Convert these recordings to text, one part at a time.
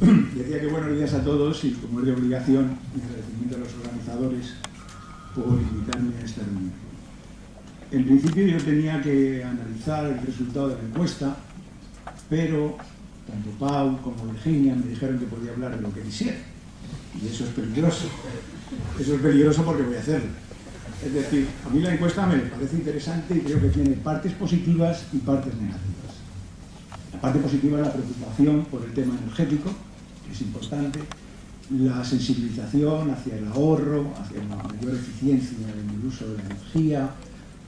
Decía que buenos días a todos y, como es de obligación, mi agradecimiento a los organizadores por invitarme a esta reunión. En principio yo tenía que analizar el resultado de la encuesta, pero tanto Pau como Virginia me dijeron que podía hablar de lo que quisiera. Y eso es peligroso. Eso es peligroso porque voy a hacerlo. Es decir, a mí la encuesta me parece interesante y creo que tiene partes positivas y partes negativas. La parte positiva es la preocupación por el tema energético, que es importante, la sensibilización hacia el ahorro, hacia la mayor eficiencia en el uso de la energía,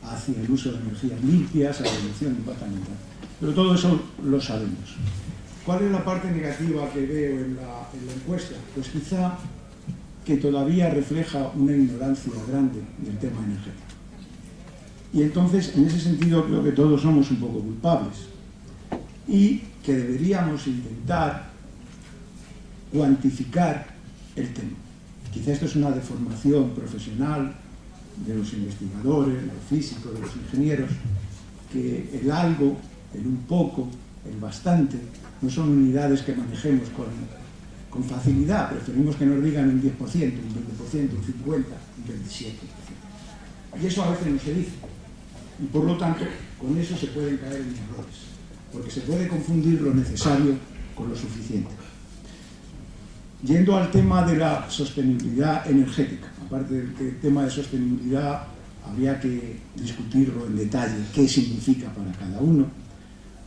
hacia el uso de energías limpias, a la reducción de impacto ambiental. Pero todo eso lo sabemos. ¿Cuál es la parte negativa que veo en la encuesta? Pues quizá que todavía refleja una ignorancia grande del tema energético. Y entonces, en ese sentido, creo que todos somos un poco culpables y que deberíamos intentar cuantificar el tema. Quizá esto es una deformación profesional de los investigadores, de los físicos, de los ingenieros, que el algo, el un poco, el bastante, no son unidades que manejemos con facilidad. Preferimos que nos digan un 10%, un 20%, un 50%, un 27%. Y eso a veces no se dice. Y por lo tanto, con eso se pueden caer en errores, porque se puede confundir lo necesario con lo suficiente. Yendo al tema de la sostenibilidad energética, aparte del tema de sostenibilidad, habría que discutirlo en detalle, qué significa para cada uno,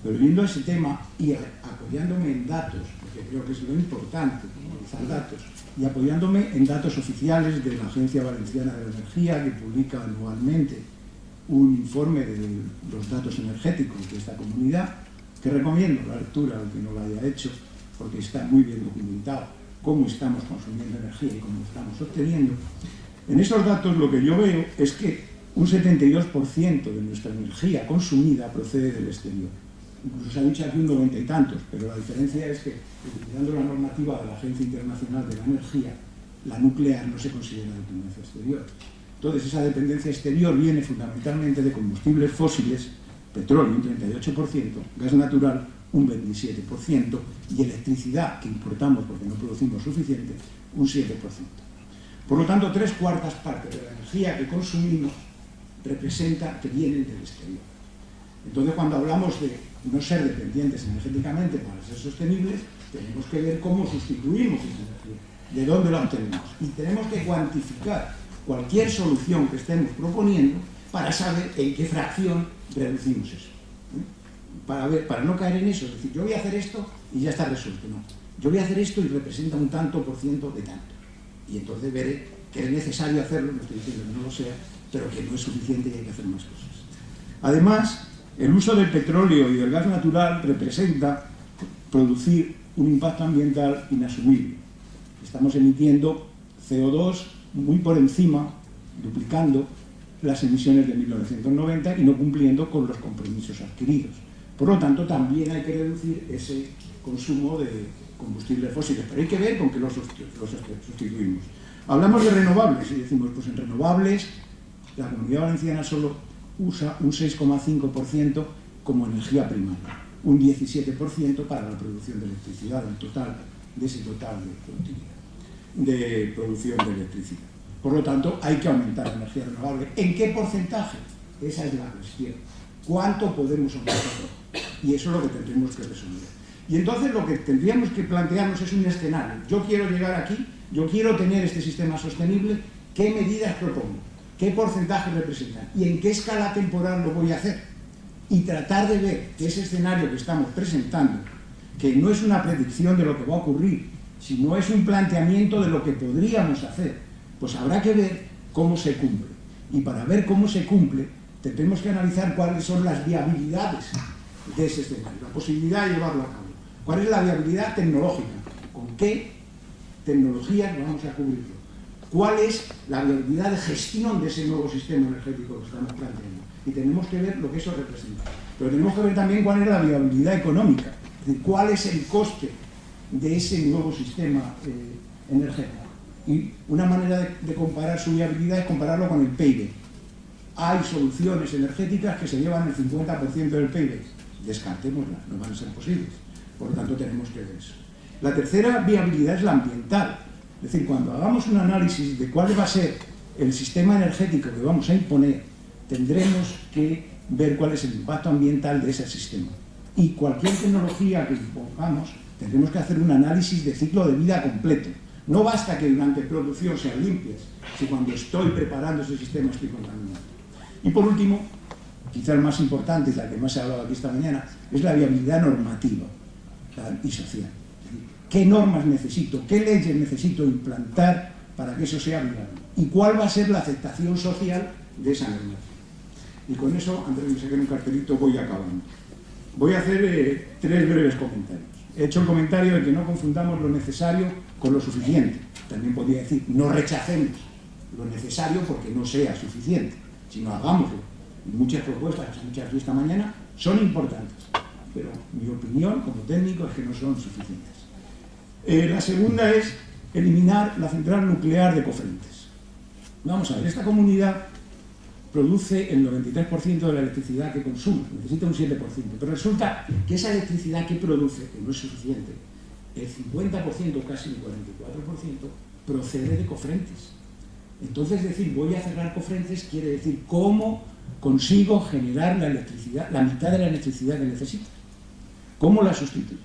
pero viendo ese tema y apoyándome en datos, porque creo que es lo importante, utilizar datos, y apoyándome en datos oficiales de la Agencia Valenciana de la Energía, que publica anualmente un informe de los datos energéticos de esta comunidad, que recomiendo la lectura al que no lo haya hecho, porque está muy bien documentado cómo estamos consumiendo energía y cómo estamos obteniendo. En esos datos lo que yo veo es que un 72% de nuestra energía consumida procede del exterior. Incluso se ha dicho aquí un 90 y tantos, pero la diferencia es que, utilizando la normativa de la Agencia Internacional de la Energía, la nuclear no se considera dependencia exterior. Entonces, esa dependencia exterior viene fundamentalmente de combustibles fósiles, petróleo un 38%, gas natural un 27% y electricidad, que importamos porque no producimos suficiente, un 7%. Por lo tanto, 3/4 partes de la energía que consumimos representa que vienen del exterior. Entonces, cuando hablamos de no ser dependientes energéticamente para ser sostenibles, tenemos que ver cómo sustituimos esa energía, de dónde la obtenemos. Y tenemos que cuantificar cualquier solución que estemos proponiendo para saber en qué fracción reducimos eso. Para no caer en eso, es decir, yo voy a hacer esto y ya está resuelto. No, yo voy a hacer esto y representa un tanto por ciento de tanto. Y entonces veré que es necesario hacerlo, no estoy diciendo que no lo sea, pero que no es suficiente y hay que hacer más cosas. Además, el uso del petróleo y del gas natural representa producir un impacto ambiental inasumible. Estamos emitiendo CO2 muy por encima, duplicando las emisiones de 1990 y no cumpliendo con los compromisos adquiridos. Por lo tanto, también hay que reducir ese consumo de combustibles fósiles, pero hay que ver con qué los sustituimos. Hablamos de renovables y decimos, pues en renovables la Comunidad Valenciana solo usa un 6,5% como energía primaria, un 17% para la producción de electricidad, de ese total de producción de electricidad. Por lo tanto, hay que aumentar la energía renovable. ¿En qué porcentaje? Esa es la cuestión. ¿Cuánto podemos aumentarlo? Y eso es lo que tendremos que resolver. Y entonces lo que tendríamos que plantearnos es un escenario. Yo quiero llegar aquí, yo quiero tener este sistema sostenible, ¿qué medidas propongo? ¿Qué porcentaje representan? ¿Y en qué escala temporal lo voy a hacer? Y tratar de ver que ese escenario que estamos presentando, que no es una predicción de lo que va a ocurrir, sino es un planteamiento de lo que podríamos hacer, pues habrá que ver cómo se cumple. Y para ver cómo se cumple, tenemos que analizar cuáles son las viabilidades de ese escenario, la posibilidad de llevarlo a cabo. ¿Cuál es la viabilidad tecnológica? ¿Con qué tecnologías vamos a cubrirlo? ¿Cuál es la viabilidad de gestión de ese nuevo sistema energético que estamos planteando? Y tenemos que ver lo que eso representa. Pero tenemos que ver también cuál es la viabilidad económica, es decir, cuál es el coste de ese nuevo sistema energético. Y una manera de comparar su viabilidad es compararlo con el PIB. Hay soluciones energéticas que se llevan el 50% del PIB. Descartémoslas, no van a ser posibles. Por lo tanto, tenemos que ver eso. La tercera viabilidad es la ambiental. Es decir, cuando hagamos un análisis de cuál va a ser el sistema energético que vamos a imponer, tendremos que ver cuál es el impacto ambiental de ese sistema. Y cualquier tecnología que impongamos, tendremos que hacer un análisis de ciclo de vida completo. No basta que durante producción sean limpias, si cuando estoy preparando ese sistema estoy contaminando. Y por último, quizá el más importante, y la que más se ha hablado aquí esta mañana, es la viabilidad normativa y social. ¿Qué normas necesito? ¿Qué leyes necesito implantar para que eso sea viable? ¿Y cuál va a ser la aceptación social de esa normativa? Y con eso, antes de que me saquen un cartelito, voy acabando. Voy a hacer 3 breves comentarios. He hecho el comentario de que no confundamos lo necesario con lo suficiente. También podría decir, no rechacemos lo necesario porque no sea suficiente, sino hagámoslo. Y muchas propuestas, que se han hecho aquí esta mañana, son importantes, pero mi opinión como técnico es que no son suficientes. La segunda es eliminar la central nuclear de Cofrentes. Vamos a ver, esta comunidad produce el 93% de la electricidad que consume, necesita un 7%, pero resulta que esa electricidad que produce, que no es suficiente, el 50%, casi el 44%, procede de Cofrentes. Entonces, decir, voy a cerrar Cofrentes quiere decir cómo consigo generar la electricidad, la mitad de la electricidad que necesito. ¿Cómo la sustituyo?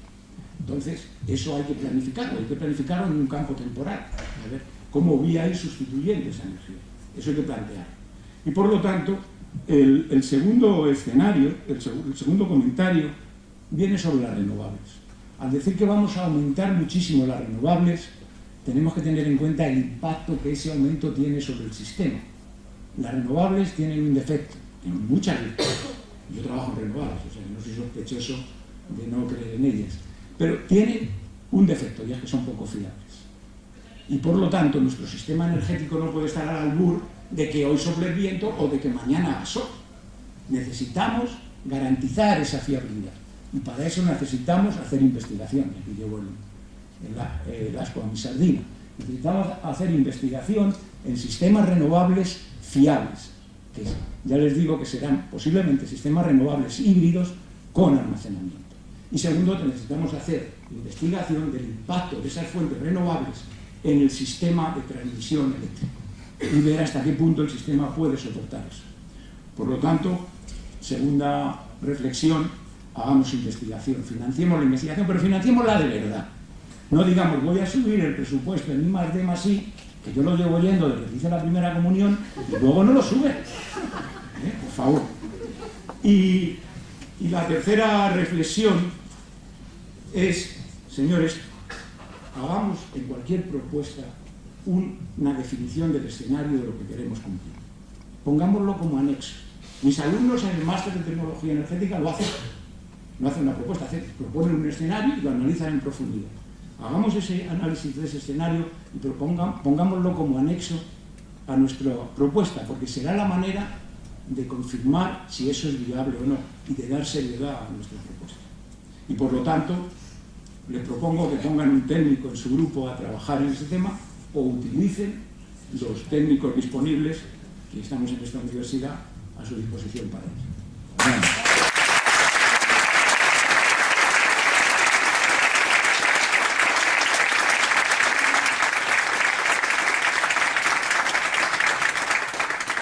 Entonces, eso hay que planificarlo en un campo temporal. A ver, ¿cómo voy a ir sustituyendo esa energía? Eso hay que plantear. Y por lo tanto, el segundo escenario, el segundo comentario, viene sobre las renovables. Al decir que vamos a aumentar muchísimo las renovables, tenemos que tener en cuenta el impacto que ese aumento tiene sobre el sistema. Las renovables tienen un defecto, tienen muchas virtudes. Yo trabajo en renovables, o sea, no soy sospechoso de no creer en ellas. Pero tienen un defecto, y es que son poco fiables. Y por lo tanto, nuestro sistema energético no puede estar al albur de que hoy sople el viento o de que mañana haga sol. Necesitamos garantizar esa fiabilidad. Y para eso necesitamos hacer investigación. Aquí llevo el asco a mi sardina. Necesitamos hacer investigación en sistemas renovables fiables, que ya les digo que serán posiblemente sistemas renovables híbridos con almacenamiento. Y segundo, necesitamos hacer investigación del impacto de esas fuentes renovables en el sistema de transmisión eléctrica y ver hasta qué punto el sistema puede soportar eso. Por lo tanto, segunda reflexión, hagamos investigación, financiemos la investigación, pero financiémosla de verdad. No digamos, voy a subir el presupuesto en I+D+I, que yo lo llevo oyendo desde que hice la primera comunión, y luego no lo sube. Por favor. Y la tercera reflexión es, señores, hagamos en cualquier propuesta una definición del escenario de lo que queremos cumplir. Pongámoslo como anexo. Mis alumnos en el máster de tecnología energética lo hacen. No hacen una propuesta, proponen un escenario y lo analizan en profundidad. Hagamos ese análisis de ese escenario y pongámoslo como anexo a nuestra propuesta, porque será la manera de confirmar si eso es viable o no y de dar seriedad a nuestra propuesta. Y por lo tanto, les propongo que pongan un técnico en su grupo a trabajar en ese tema o utilicen los técnicos disponibles que estamos en esta universidad a su disposición para ello.